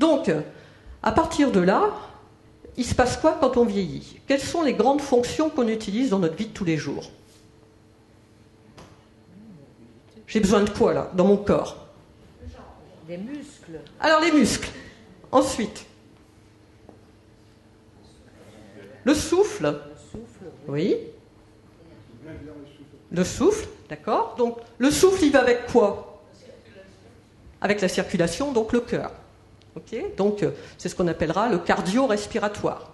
Donc, à partir de là, il se passe quoi quand on vieillit? Quelles sont les grandes fonctions qu'on utilise dans notre vie de tous les jours? J'ai besoin de quoi, là, dans mon corps? Des muscles. Alors, les muscles. Ensuite, le souffle. Oui. Le souffle, d'accord. Donc, le souffle, il va avec quoi? Avec la circulation, donc le cœur. Okay, donc, c'est ce qu'on appellera le cardio-respiratoire.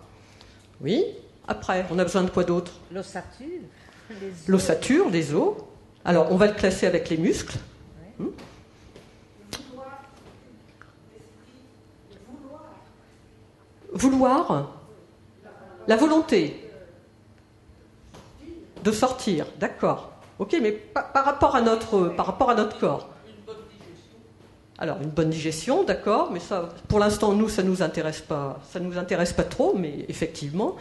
Oui. Après, on a besoin de quoi d'autre? L'ossature. L'ossature, les os. Alors, on va le classer avec les muscles. Ouais. Vouloir. La volonté. De sortir, d'accord. Ok, mais par rapport à notre corps. Alors, une bonne digestion, d'accord, mais ça, pour l'instant, nous, ça nous intéresse pas trop, mais effectivement.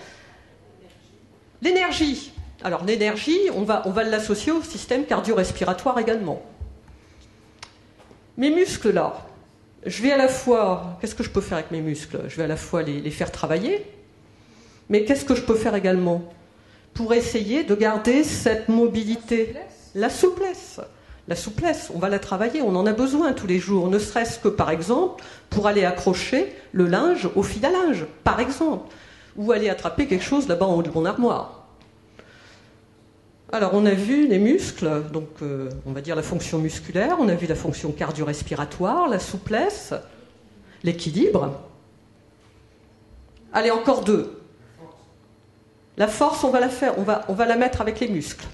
L'énergie. Alors, l'énergie, on va l'associer au système cardio-respiratoire également. Mes muscles, là, je vais à la fois... Qu'est-ce que je peux faire avec mes muscles? Je vais à la fois les faire travailler, mais qu'est-ce que je peux faire également pour essayer de garder cette mobilité? La souplesse. La souplesse, on va la travailler, on en a besoin tous les jours, ne serait-ce que, par exemple, pour aller accrocher le linge au fil à linge, par exemple, ou aller attraper quelque chose là-bas en haut de mon armoire. Alors, on a vu les muscles, donc on va dire la fonction musculaire, on a vu la fonction cardio-respiratoire, la souplesse, l'équilibre. Allez, encore deux. La force, on va la faire, on va la mettre avec les muscles.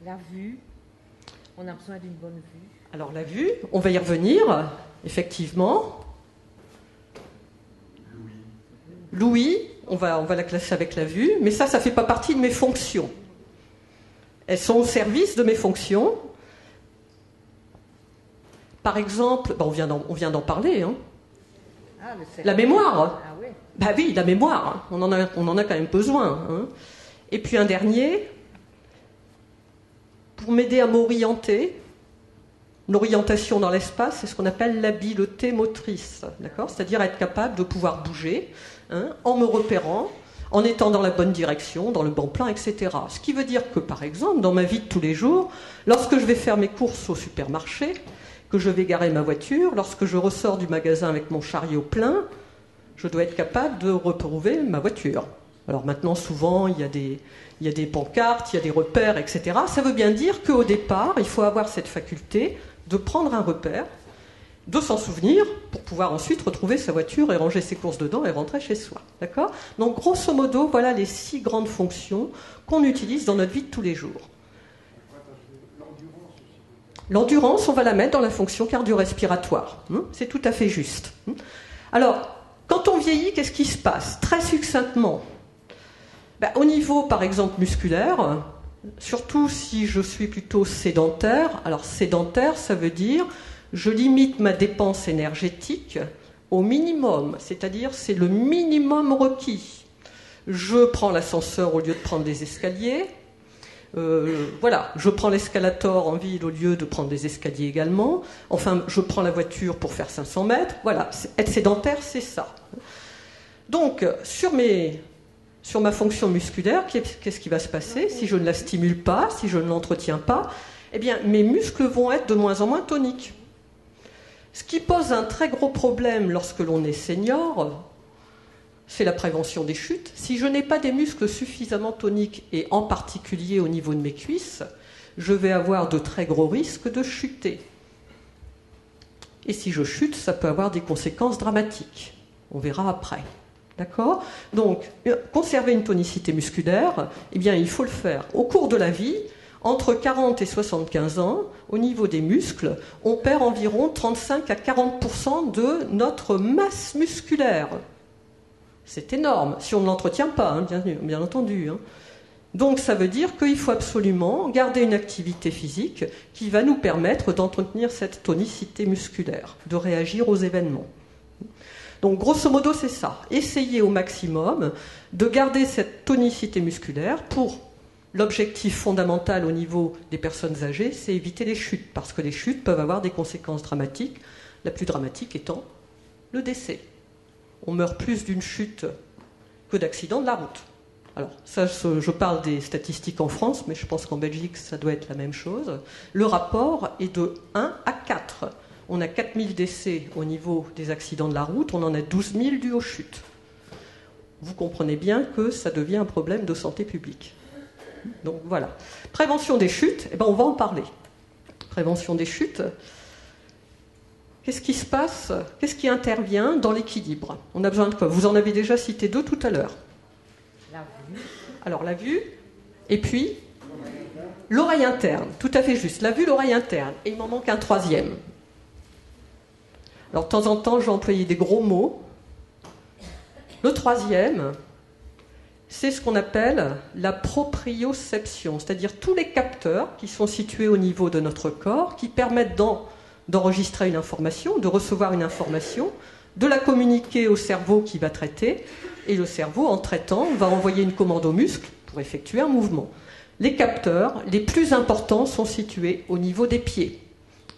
La vue. On a besoin d'une bonne vue. Alors la vue, on va y revenir, effectivement. L'ouïe, on va la classer avec la vue, mais ça ne fait pas partie de mes fonctions. Elles sont au service de mes fonctions. Par exemple, on vient d'en parler, hein. La mémoire. Ah oui. Bah oui, la mémoire, on en a quand même besoin. Hein. Et puis un dernier, pour m'aider à m'orienter, l'orientation dans l'espace, c'est ce qu'on appelle l'habileté motrice, d'accord ? C'est-à-dire être capable de pouvoir bouger, hein, en me repérant, en étant dans la bonne direction, dans le bon plan, etc. Ce qui veut dire que, par exemple, dans ma vie de tous les jours, lorsque je vais faire mes courses au supermarché, que je vais garer ma voiture, lorsque je ressors du magasin avec mon chariot plein, je dois être capable de retrouver ma voiture. Alors maintenant, souvent, il y a des pancartes, il y a des repères, etc. Ça veut bien dire qu'au départ, il faut avoir cette faculté de prendre un repère, de s'en souvenir, pour pouvoir ensuite retrouver sa voiture et ranger ses courses dedans et rentrer chez soi. D'accord ? Donc, grosso modo, voilà les 6 grandes fonctions qu'on utilise dans notre vie de tous les jours. L'endurance, on va la mettre dans la fonction cardio-respiratoire. C'est tout à fait juste. Alors, quand on vieillit, qu'est-ce qui se passe ? Très succinctement, au niveau, par exemple, musculaire, surtout si je suis plutôt sédentaire, alors sédentaire, ça veut dire je limite ma dépense énergétique au minimum, c'est-à-dire c'est le minimum requis. Je prends l'ascenseur au lieu de prendre des escaliers. Voilà, je prends l'escalator en ville au lieu de prendre des escaliers également. Enfin, je prends la voiture pour faire 500 mètres. Voilà, être sédentaire, c'est ça. Donc, sur ma fonction musculaire, qu'est-ce qui va se passer si je ne la stimule pas, si je ne l'entretiens pas? Eh bien, mes muscles vont être de moins en moins toniques. Ce qui pose un très gros problème lorsque l'on est senior, c'est la prévention des chutes. Si je n'ai pas des muscles suffisamment toniques, et en particulier au niveau de mes cuisses, je vais avoir de très gros risques de chuter. Et si je chute, ça peut avoir des conséquences dramatiques. On verra après. D'accord ? Donc, conserver une tonicité musculaire, eh bien, il faut le faire au cours de la vie. Entre 40 et 75 ans, au niveau des muscles, on perd environ 35 à 40% de notre masse musculaire. C'est énorme, si on ne l'entretient pas, hein, bien entendu. Hein. Donc ça veut dire qu'il faut absolument garder une activité physique qui va nous permettre d'entretenir cette tonicité musculaire, de réagir aux événements. Donc grosso modo c'est ça, essayer au maximum de garder cette tonicité musculaire pour l'objectif fondamental au niveau des personnes âgées, c'est éviter les chutes, parce que les chutes peuvent avoir des conséquences dramatiques, la plus dramatique étant le décès. On meurt plus d'une chute que d'accidents de la route. Alors, ça, je parle des statistiques en France, mais je pense qu'en Belgique, ça doit être la même chose. Le rapport est de 1 à 4. On a 4000 décès au niveau des accidents de la route, on en a 12 000 dus aux chutes. Vous comprenez bien que ça devient un problème de santé publique. Donc voilà. Prévention des chutes, on va en parler. Prévention des chutes. Qu'est-ce qui se passe? Qu'est-ce qui intervient dans l'équilibre? On a besoin de quoi? Vous en avez déjà cité 2 tout à l'heure. La vue. Alors la vue, et puis l'oreille interne, tout à fait juste. La vue, l'oreille interne. Et il m'en manque un 3e. Alors de temps en temps, je vais employer des gros mots. Le 3e, c'est ce qu'on appelle la proprioception, c'est-à-dire tous les capteurs qui sont situés au niveau de notre corps, qui permettent d'enregistrer une information, de recevoir une information, de la communiquer au cerveau qui va traiter, et le cerveau, en traitant, va envoyer une commande au muscle pour effectuer un mouvement. Les capteurs les plus importants sont situés au niveau des pieds.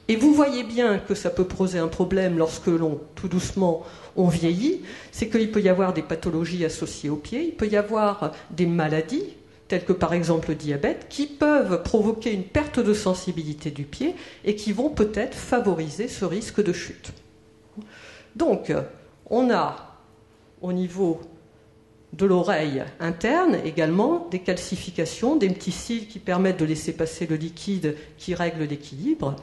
Et vous voyez bien que ça peut poser un problème lorsque tout doucement, on vieillit, c'est qu'il peut y avoir des pathologies associées aux pieds, il peut y avoir des maladies, telles que par exemple le diabète, qui peuvent provoquer une perte de sensibilité du pied et qui vont peut-être favoriser ce risque de chute. Donc, on a au niveau de l'oreille interne également des calcifications, des petits cils qui permettent de laisser passer le liquide qui règle l'équilibre.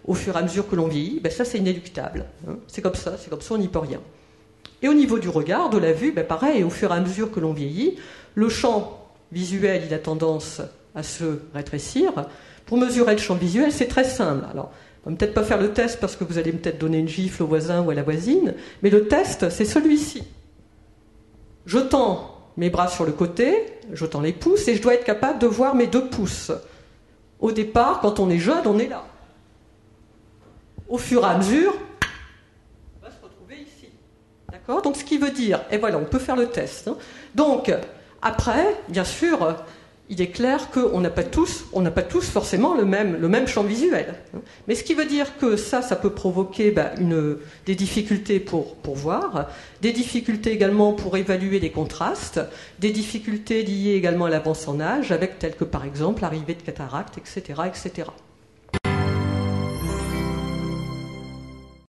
Au fur et à mesure que l'on vieillit, ça c'est inéluctable. C'est comme ça, on n'y peut rien. Et au niveau du regard, de la vue, pareil, au fur et à mesure que l'on vieillit, le champ visuel, il a tendance à se rétrécir. Pour mesurer le champ visuel, c'est très simple. Alors, on va peut-être pas faire le test parce que vous allez peut-être donner une gifle au voisin ou à la voisine, mais le test, c'est celui-ci. Je tends mes bras sur le côté, je tends les pouces et je dois être capable de voir mes 2 pouces. Au départ, quand on est jeune, on est là. Au fur et à mesure, on va se retrouver ici. D'accord? Donc ce qui veut dire, et voilà, on peut faire le test. Donc, après, bien sûr, il est clair qu'on n'a pas tous forcément le même champ visuel. Mais ce qui veut dire que ça peut provoquer des difficultés pour voir, des difficultés également pour évaluer les contrastes, des difficultés liées également à l'avance en âge, avec telles que par exemple l'arrivée de cataractes, etc., etc.